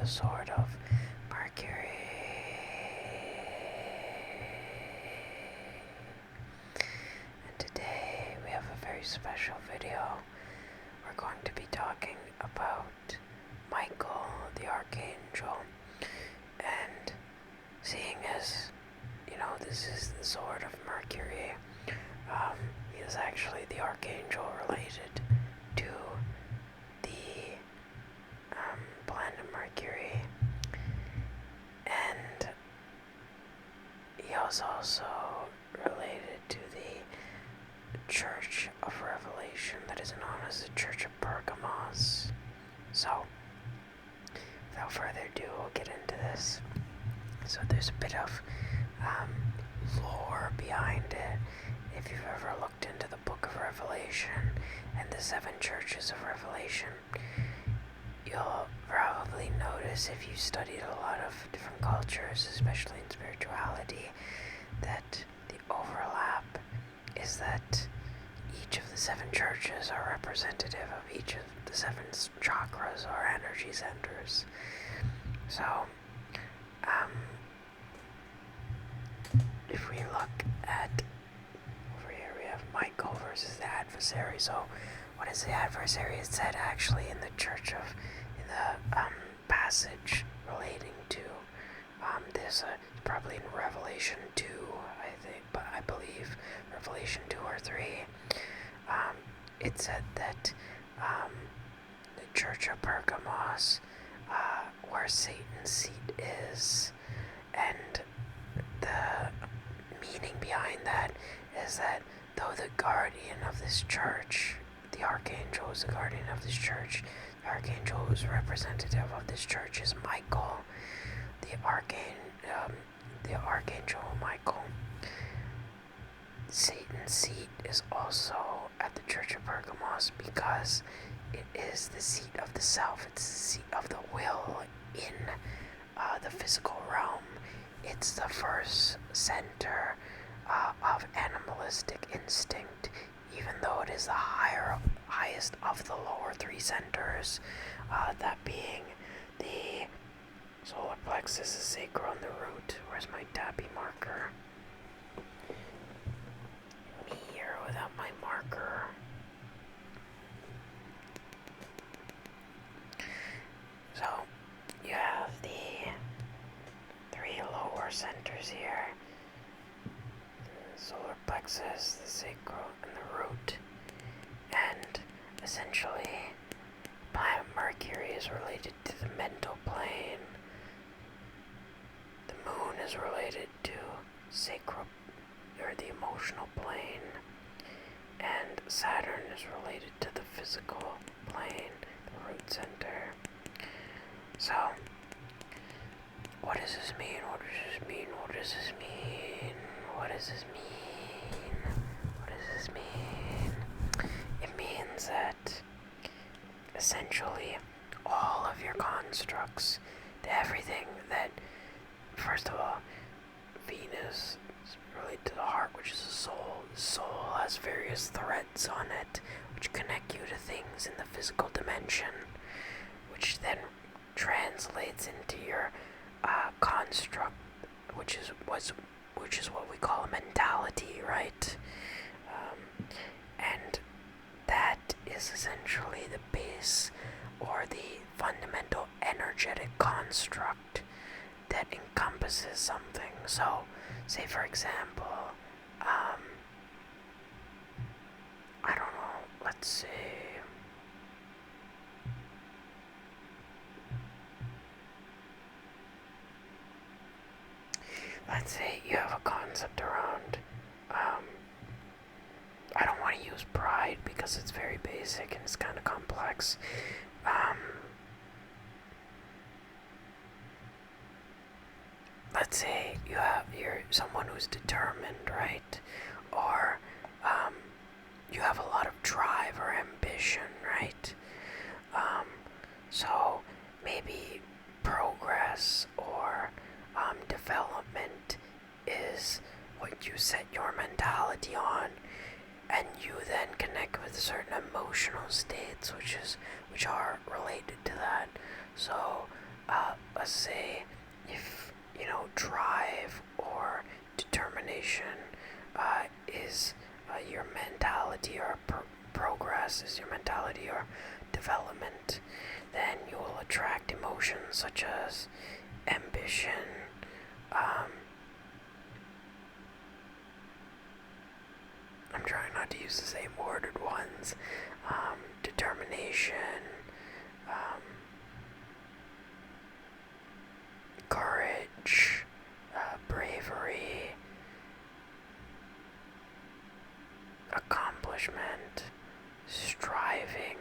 sword of Mercury. And today we have a very special video. We're going to be talking about Michael, the Archangel, and seeing as, this is the sword of Mercury, he is actually the Archangel related to the planet Mercury, and he is also related to the Church of Revelation that is known as the Church of Pergamos. So, without further ado, we'll get into this. So there's a bit of lore behind it. If you've ever looked into the Book of Revelation and the 7 churches of Revelation, you'll probably notice, if you studied a lot of different cultures, especially in spirituality, that the overlap is that each of the 7 churches are representative of each of the 7 chakras or energy centers. So, if we look at over here, we have Michael versus the adversary. So, what is the adversary? It's said actually in the passage relating to this. Probably in Revelation 2, I think, but I believe Revelation 2 or 3. It said that the Church of Pergamos, where Satan's seat is, and the meaning behind that is that though the guardian of this church, the Archangel is the guardian of this church, the Archangel who's representative of this church is Michael, the Archangel Michael. Satan's seat is also at the Church of Pergamos because it is the seat of the self, it's the seat of the will in the physical realm. It's the first center of animalistic instinct, even though it is the highest of the lower 3 centers, that being the solar plexus, the sacral, and the root. Where's my tabby marker? Me here without my marker. So, you have the 3 lower centers here. The solar plexus, the sacral, and the root. And essentially, planet Mercury is related to the mental plane. The moon is related to sacral, or the emotional plane. And Saturn is related to the physical plane, the root center. So, what does this mean? What does this mean? What does this mean? What does this mean? What does this mean? It means that essentially all of your constructs, everything that, first of all, Venus is related to the heart, which is the soul. The soul has various threads on it which connect you to things in the physical dimension, which then translates into your construct, which is what we call a mentality, right? And that is essentially the base or the fundamental energetic construct that encompasses something. So, say for example, I don't know, let's say, you have a concept around, I don't want to use pride because it's very basic and it's kind of complex. Let's say you're someone who's determined, right? Or you have a lot of drive or ambition, right? So maybe progress or development is what you set your mentality on, and you then connect with certain emotional states which are related to that. So let's say, if, drive or determination is your mentality, or progress is your mentality or development, then you will attract emotions such as ambition, I'm trying not to use the same ordered ones, determination, courage, bravery, accomplishment, striving,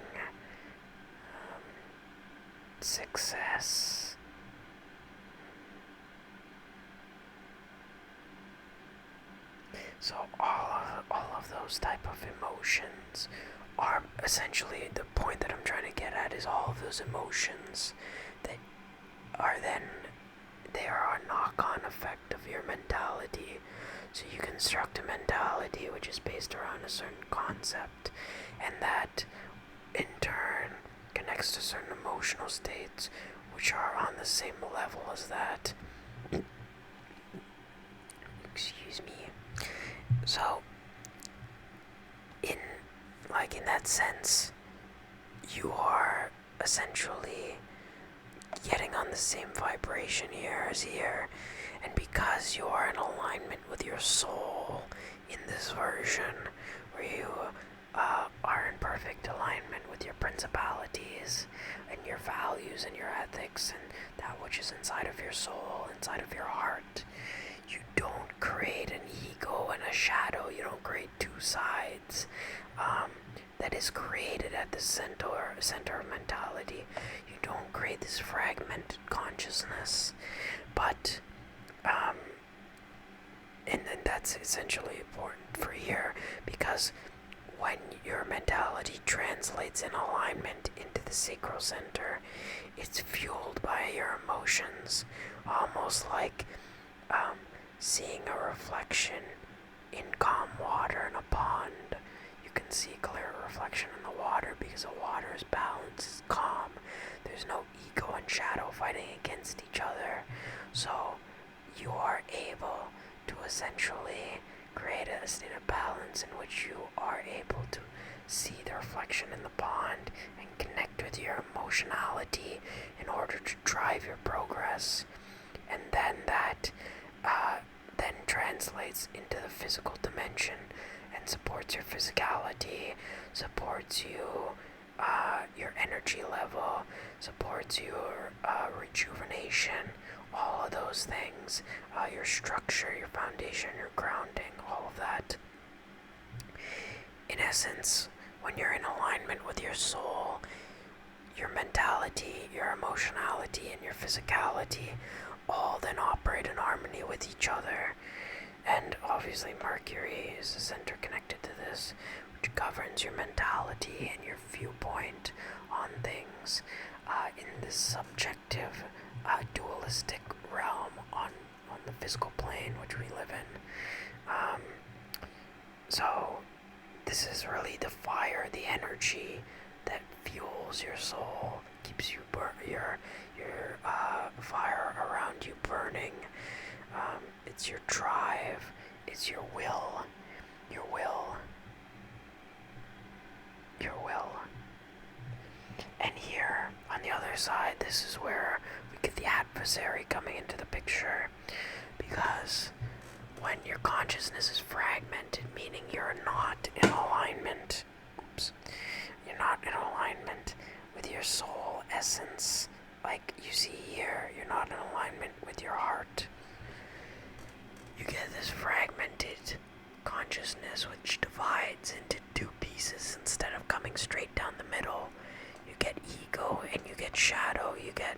success. So all of those type of emotions are essentially, the point that I'm trying to get at is all of those emotions that are then, they are a knock-on effect of your mentality. So you construct a mentality which is based around a certain concept, and that in turn connects to certain emotional states which are on the same level as that. Excuse me. So, in that sense, you are essentially getting on the same vibration here as here, and because you are in alignment with your soul in this version, where you are in perfect alignment with your principalities and your values and your ethics and that which is inside of your soul, inside of your heart, you don't create an ego and a shadow. You don't create two sides that is created at the center of mentality. You don't create this fragmented consciousness, but and then that's essentially important for here, because when your mentality translates in alignment into the sacral center, it's fueled by your emotions, almost like seeing a reflection in calm water in a pond. You can see clear reflection in the water because the water is balanced, it's calm. There's no ego and shadow fighting against each other. So you are able to essentially create a state of balance in which you are able to see the reflection in the pond and connect with your emotionality in order to drive your progress. And then that then translates into the physical dimension and supports your physicality, supports you, your energy level, supports your rejuvenation, all of those things, your structure, your foundation, your grounding, all of that. In essence, when you're in alignment with your soul, your mentality, your emotionality, and your physicality all then operate in harmony with each other. And obviously Mercury is the center connected to this, which governs your mentality and your viewpoint on things in this subjective, dualistic realm on the physical plane which we live in. So this is really the fire, the energy that fuels your soul, keeps you your fire around you burning. It's your drive, it's your will. And here, on the other side, this is where we get the adversary coming into the picture, because when your consciousness is fragmented, meaning you're not in alignment, you're not in alignment with your soul essence, like you see here, you're not in alignment with your heart. You get this fragmented consciousness which divides into two pieces instead of coming straight down the middle. You get ego and you get shadow. You get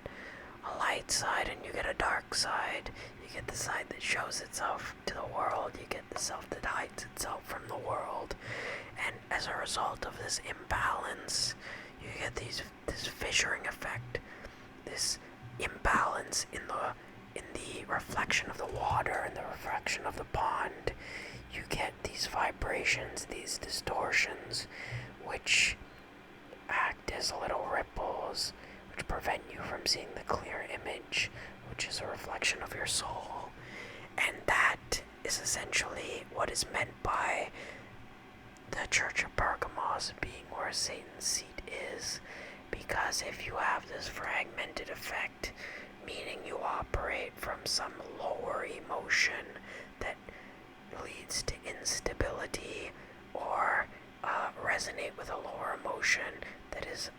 a light side and you get a dark side. You get the side that shows itself to the world. You get the self that hides itself from the world. And as a result of this imbalance, you get this fissuring effect, this imbalance in the reflection of the water and the reflection of the pond. You get these vibrations, these distortions, which act as little ripples, which prevent you from seeing the clear image, which is a reflection of your soul. And that is essentially what is meant by the Church of Pergamos being where Satan's seat is. Because if you have this fragmented effect, meaning you operate from some lower emotion that leads to instability, or resonate with a lower emotion that is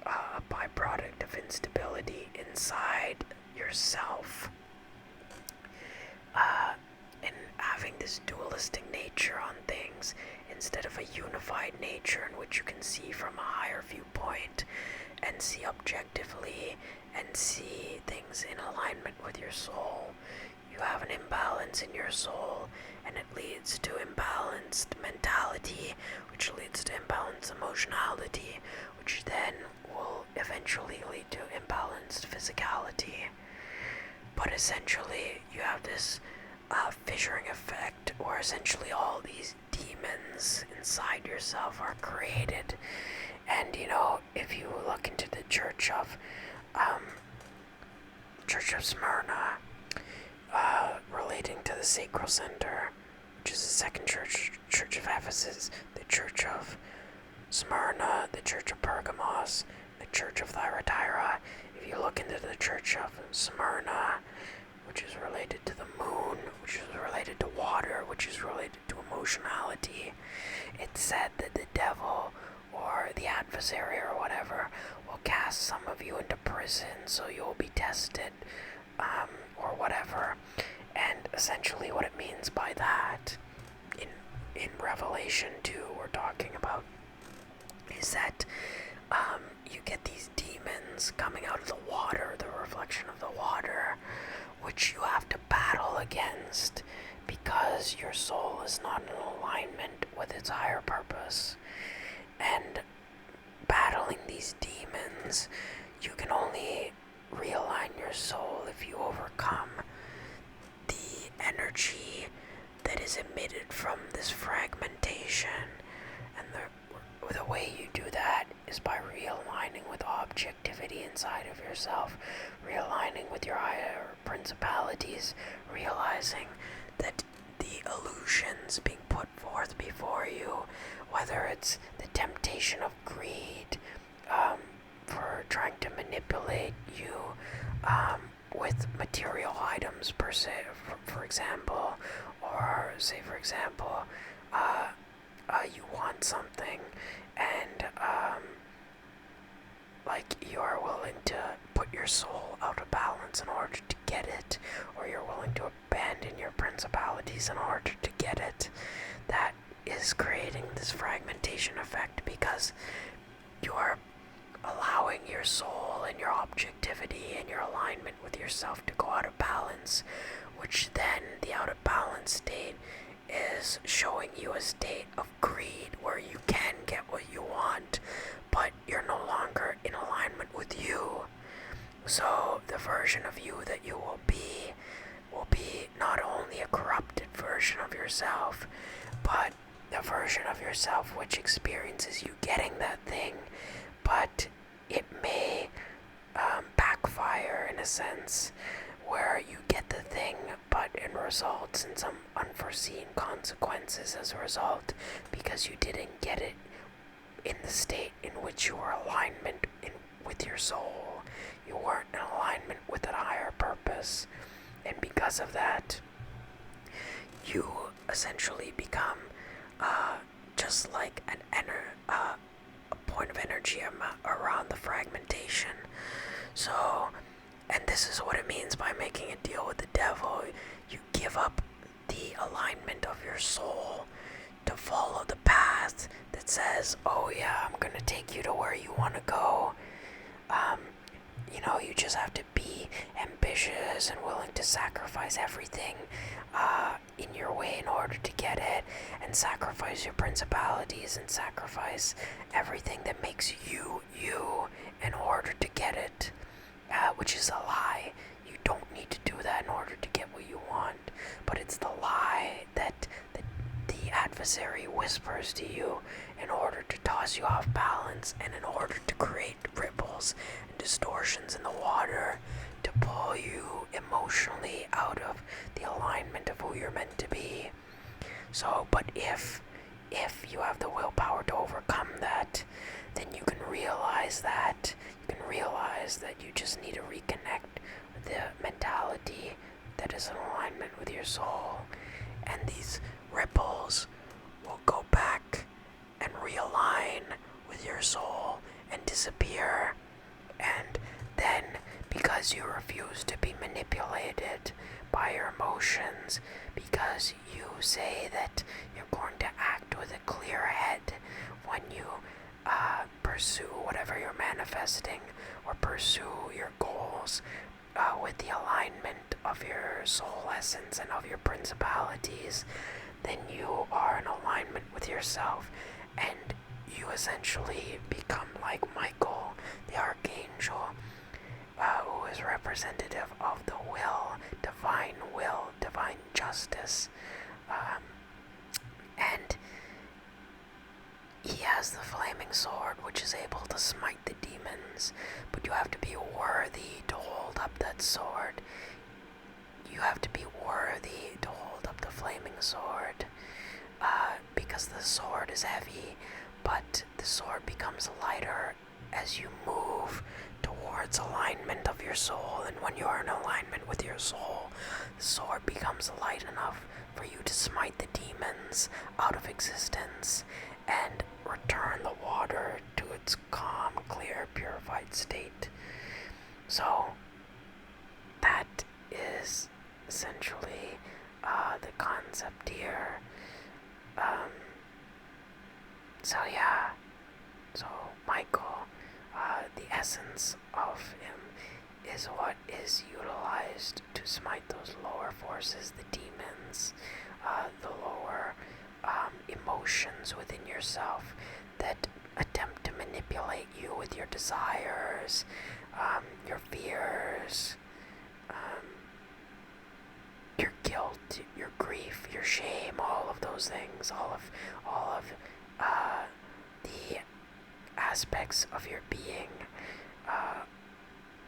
a byproduct of instability inside yourself, and having this dualistic nature on things instead of a unified nature in which you can see from a higher viewpoint and see objectively and see things in alignment with your soul. You have an imbalance in your soul, and it leads to imbalanced mentality, which leads to imbalanced emotionality, which then will eventually lead to imbalanced physicality. But essentially, you have this fissuring effect, where essentially all these demons inside yourself are created. And if you look into the Church of Smyrna, relating to the Sacral Center, which is the second Church of Ephesus, the Church of Smyrna, the Church of Pergamos, the Church of Thyatira. If you look into the Church of Smyrna, which is related to the moon, which is related to water, which is related to emotionality, it's said that the devil or the adversary or whatever will cast some of you into prison so you'll be tested, or whatever. And essentially what it means by that in Revelation 2 we're talking about is that you get these demons coming out of the water, the reflection of the water, which you have to battle against because your soul is not in alignment with its higher purpose. And battling these demons, you can only realign your soul if you overcome the energy that is emitted from this fragmentation. And the way you do that is by realigning with objectivity inside of yourself, realigning with your higher principalities, realizing that the illusions being put forth before you, whether it's the temptation of greed, for trying to manipulate you with material items per se, for example, or say for example, you want something and like you are willing to put your soul out of balance in order to get it, or you're willing to abandon your principalities in order to get it. That is creating this fragmentation effect because you are allowing your soul and your objectivity and your alignment with yourself to go out of balance, which then the out of balance state is showing you a state of greed where you can get what you want, but you're no longer in alignment with you. So the version of you that you will be not only a corrupted version of yourself, but the version of yourself which experiences you getting that thing, but it may backfire in a sense where you get the thing, but it results in some unforeseen consequences as a result because you didn't get it in the state in which you were alignment with your soul. You weren't in alignment with a higher purpose, and because of that, you essentially become just like a point of energy around the fragmentation. So, and this is what it means by making a deal with the devil. You give up the alignment of your soul to follow the path that says, oh yeah, I'm gonna take you to where you want to go. You just have to be ambitious and willing to sacrifice everything in your way in order to get it, and sacrifice your principalities and sacrifice everything that makes you in order to get it, which is a lie. You don't need to do that in order to get what you want, but it's the lie that the adversary whispers to you in order to toss you off balance and in order to create ripples ripples and distortions in the water to pull you emotionally out of the alignment of who you're meant to be. So, but if you have the willpower to overcome that, then you can realize that you just need to reconnect with the mentality that is in alignment with your soul, and these ripples will go back and realign with your soul and disappear. And then, because you refuse to be manipulated by your emotions, because you say that you're going to act with a clear head when you pursue whatever you're manifesting, or pursue your goals with the alignment of your soul essence and of your principalities, then you are in alignment with yourself, and you essentially become like Michael, the Archangel, who is representative of the will, divine justice, and he has the flaming sword, which is able to smite the demons, but you have to be worthy to hold up that sword. You have to be worthy to hold up the flaming sword, because the sword is heavy, but the sword becomes lighter as you move towards alignment of your soul. And when you are in alignment with your soul, the sword becomes light enough for you to smite the demons out of existence and return the water to its calm, clear, purified state. So that is essentially the concept here. So Michael, the essence of him is what is utilized to smite those lower forces, the demons, the lower emotions within yourself that attempt to manipulate you with your desires, your fears, your guilt, your grief, your shame, all of those things, all of the aspects of your being,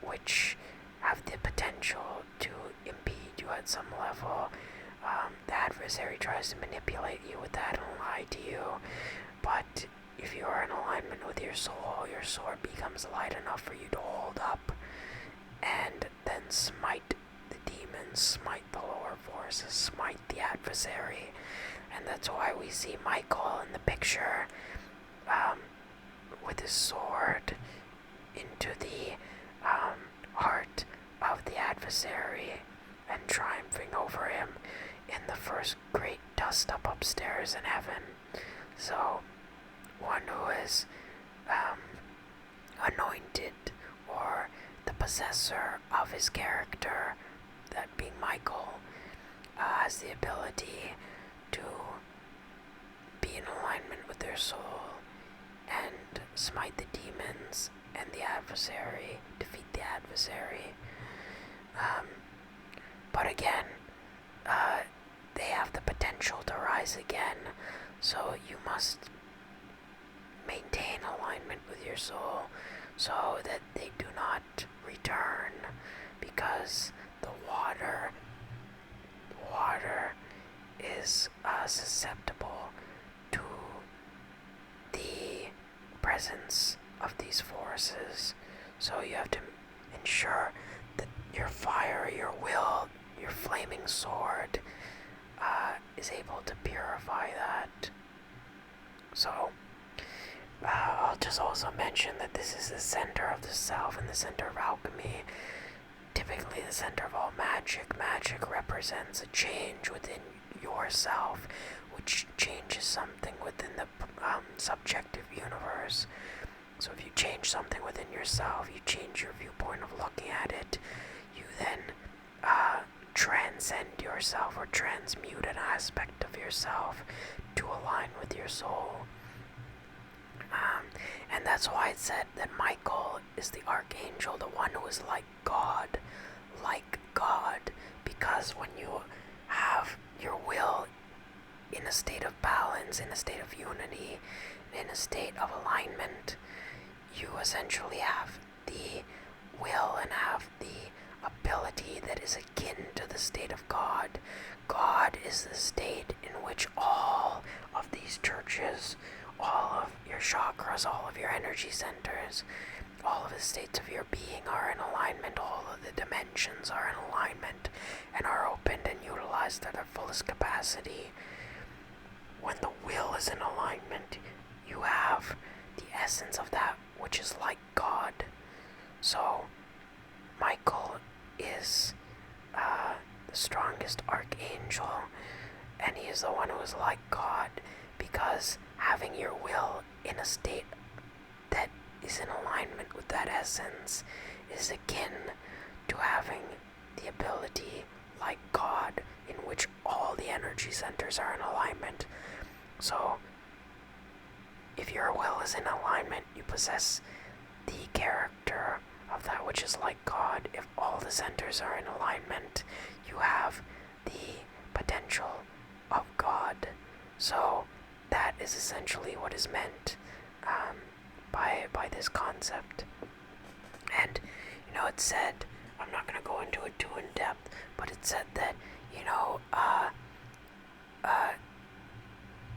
which have the potential to impede you at some level. The adversary tries to manipulate you with that and lie to you, but if you are in alignment with your sword becomes light enough for you to hold up and then smite the demons, smite the lower forces, smite the adversary. And that's why we see Michael in the picture with his sword into the heart of the adversary and triumphing over him in the first great dust-up upstairs in heaven. So, one who is anointed, or the possessor of his character, that being Michael, has the ability to be in alignment with their soul and smite the demons and the adversary, defeat the adversary. But again, they have the potential to rise again, so you must maintain alignment with your soul so that they do not return, because the water is susceptible to the presence of these forces. So you have to ensure that your fire, your will, your flaming sword is able to purify that. So I'll just also mention that this is the center of the self and the center of alchemy. Typically the center of all magic. Magic represents a change within yourself, which changes something within the subjective universe. So if you change something within yourself, you change your viewpoint of looking at it, you then transcend yourself or transmute an aspect of yourself to align with your soul. And that's why it said that Michael is the Archangel, the one who is like God, because when you have your will in a state of balance, in a state of unity, in a state of alignment, you essentially have the will and have the ability that is akin to the state of God. God is the state in which all of these churches, all of your chakras, all of your energy centers, all of the states of your being are in alignment, all of the dimensions are in alignment and are opened and utilized to their fullest capacity. When the will is in alignment, you have the essence of that which is like God. So, Michael is the strongest archangel, and he is the one who is like God, because having your will in a state that is in alignment with that essence is akin to having the ability like God, in which all the energy centers are in alignment. So, if your will is in alignment, you possess the character of that which is like God. If all the centers are in alignment, you have the potential of God. So that is essentially what is meant by this concept. And, it said, I'm not going to go into it too in depth, but it said that,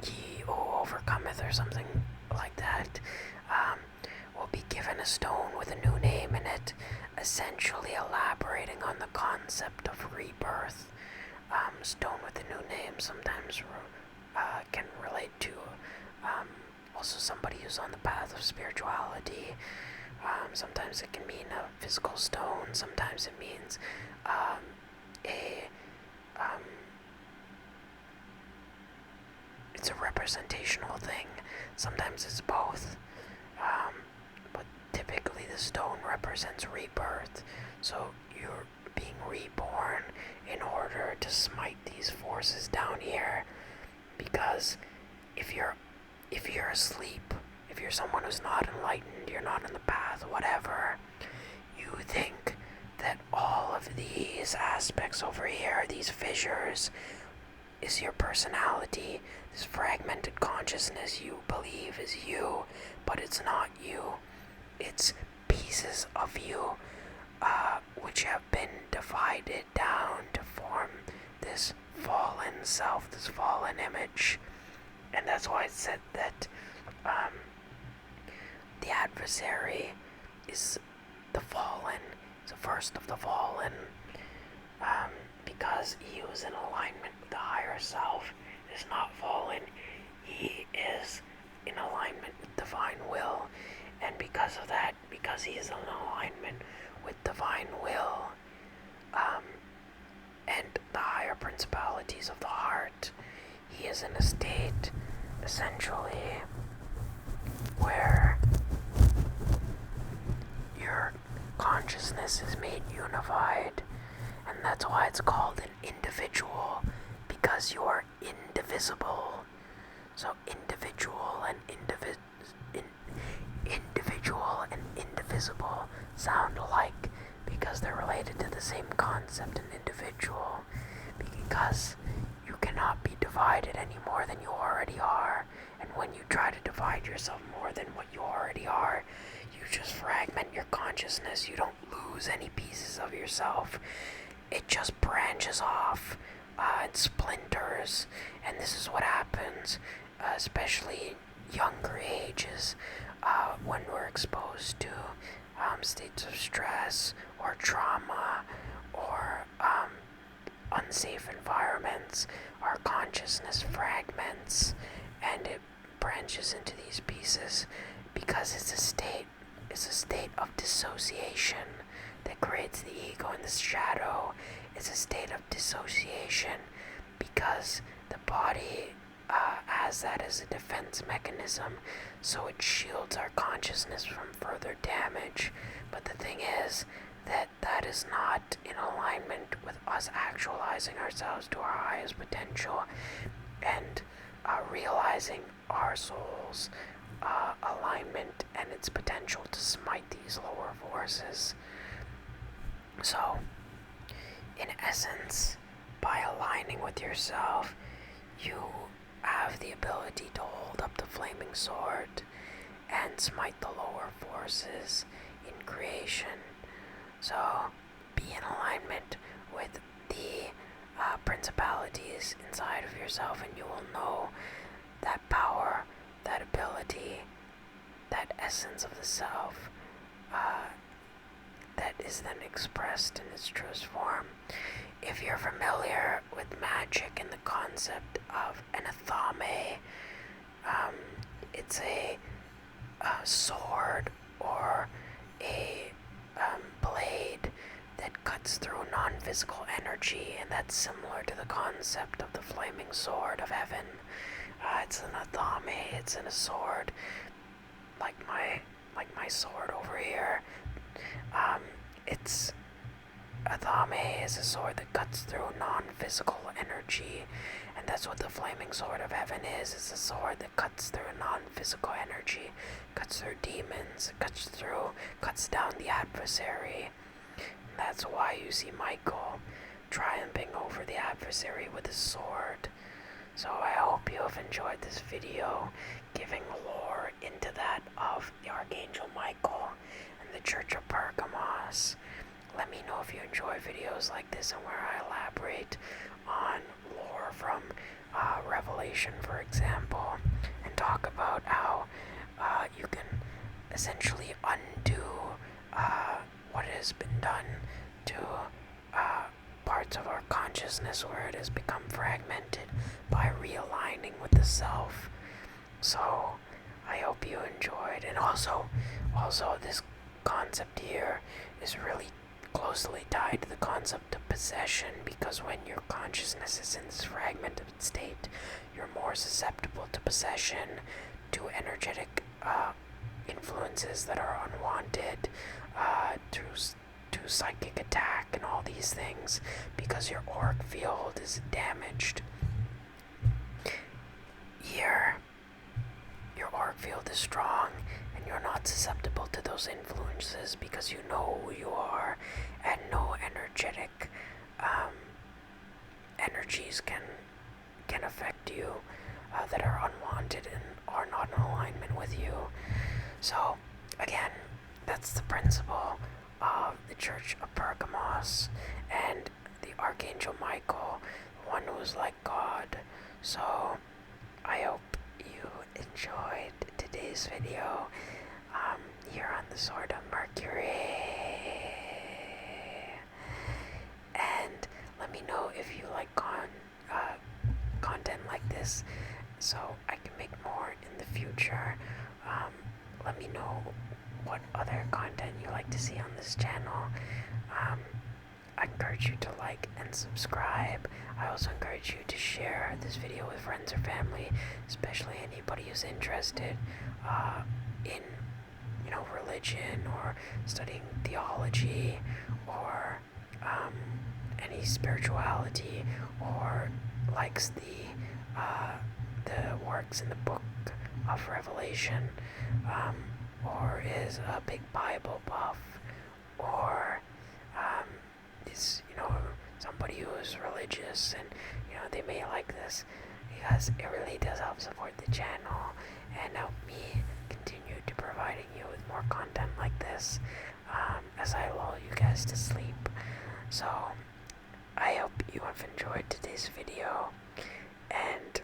he who overcometh or something like that, will be given a stone with a new name in it, essentially elaborating on the concept of rebirth. Stone with a new name sometimes can relate to also somebody who's on the path of spirituality. Sometimes it can mean a physical stone, sometimes it means it's a representational thing, sometimes it's both. But typically the stone represents rebirth, so you're being reborn in order to smite these forces down here. Because if you're asleep, if you're someone who's not enlightened, you're not in the path, whatever, you think that all of these aspects over here, these fissures, is your personality. This fragmented consciousness you believe is you, but it's not you. It's pieces of you which have been divided down to form this fallen self, this fallen image. And that's why it said that the adversary is the fallen, the first of the fallen, because he was in alignment with the higher self, is not fallen. He is in alignment with divine will, and because of that, because he is in alignment with divine will, and the higher principalities of the heart, he is in a state, essentially, where your consciousness is made unified, and that's why it's called an individual, because you are indivisible. So individual and indivisible sound alike because they're related to the same concept, an individual, because you cannot be divided any more than you already are. And when you try to divide yourself more than what you already are, you just fragment your consciousness. You don't lose any pieces of yourself. It just branches off and splinters. And this is what happens, especially in younger ages, when we're exposed to states of stress or trauma or unsafe environments. Our consciousness fragments and it branches into these pieces because it's a state of dissociation that creates the ego in the shadow. It's a state of dissociation because the body has that as a defense mechanism, so it shields our consciousness from further damage. But the thing is that is not in alignment with us actualizing ourselves to our highest potential and realizing our soul's alignment and its potential to smite these lower forces. So, in essence, by aligning with yourself, you have the ability to hold up the flaming sword and smite the lower forces in creation. So be in alignment with the principalities inside of yourself, and you will know that power, that ability, that essence of the self that is then expressed in its truest form. If you're familiar with magic and the concept of an athame, it's a sword or a blade that cuts through non-physical energy, and that's similar to the concept of the flaming sword of heaven. It's an athame, it's in a sword, like my sword over here. It's athame is a sword that cuts through non-physical energy, and that's what the flaming sword of heaven is. It's a sword that cuts through non-physical energy, cuts through demons, cuts down the adversary. And that's why you see Michael triumphing over the adversary with his sword. So I hope you have enjoyed this video, giving lore into that of the Archangel Michael and the Church of Pergamos. Let me know if you enjoy videos like this and where I elaborate on lore from Revelation, for example, and talk about how you can essentially undo what has been done to parts of our consciousness where it has become fragmented by realigning with the self. So I hope you enjoyed, and also this concept here is really closely tied to the concept of possession, because when your consciousness is in this fragmented state, you're more susceptible to possession, to energetic influences that are unwanted, to psychic attack and all these things, because your auric field is damaged. Here, your auric field is strong, and you're not susceptible to those influences because you know who you are, and no energetic energies can affect you that are unwanted and are not in alignment with you. So again, that's the principle of the Church of Pergamos and the Archangel Michael, the one who is like God. So I hope you enjoyed today's video here on the Sword of Mercury. And let me know if you like content like this, so I can make more in the future. Let me know what other content you like to see on this channel. I encourage you to like and subscribe. I also encourage you to share this video with friends or family, especially anybody who's interested in religion or studying theology or any spirituality, or likes the works in the book of Revelation, or is a big Bible buff, or is somebody who is religious, and they may like this, because it really does help support the channel and help me continue to providing you with more content like this as I lull you guys to sleep. So I hope you have enjoyed today's video, and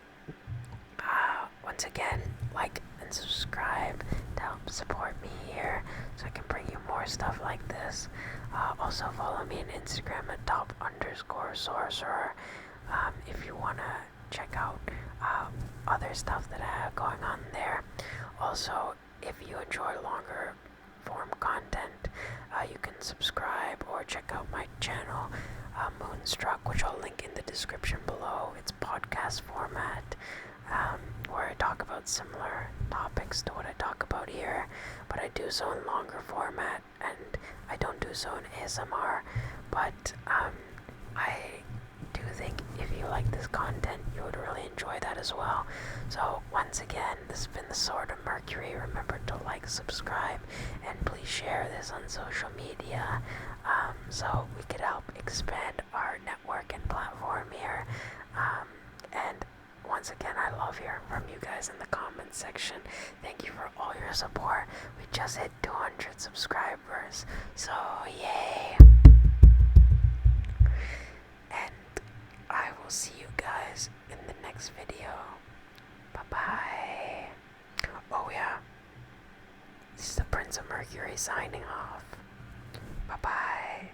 once again, like and subscribe to help support me here so I can bring you more stuff like this. Also follow me on Instagram at top_sorcerer if you want to check out other stuff that I have going on there. Also, if you enjoy longer form content, you can subscribe or check out my channel, Moonstruck, which I'll link in the description below. It's podcast format, where I talk about similar topics to what I talk about here, but I do so in longer format, and I don't do so in ASMR, but I do think if you like this content, you would really enjoy that as well. So once again, this has been the Sword of Mercury. Remember to like, subscribe, and please share this on social media, so we could help expand our network and platform here. And once once again, I love hearing from you guys in the comments section. Thank you for all your support. We just hit 200 subscribers, so yay! And I will see you guys in the next video. Bye-bye. Oh yeah, this is the Prince of Mercury signing off. Bye-bye.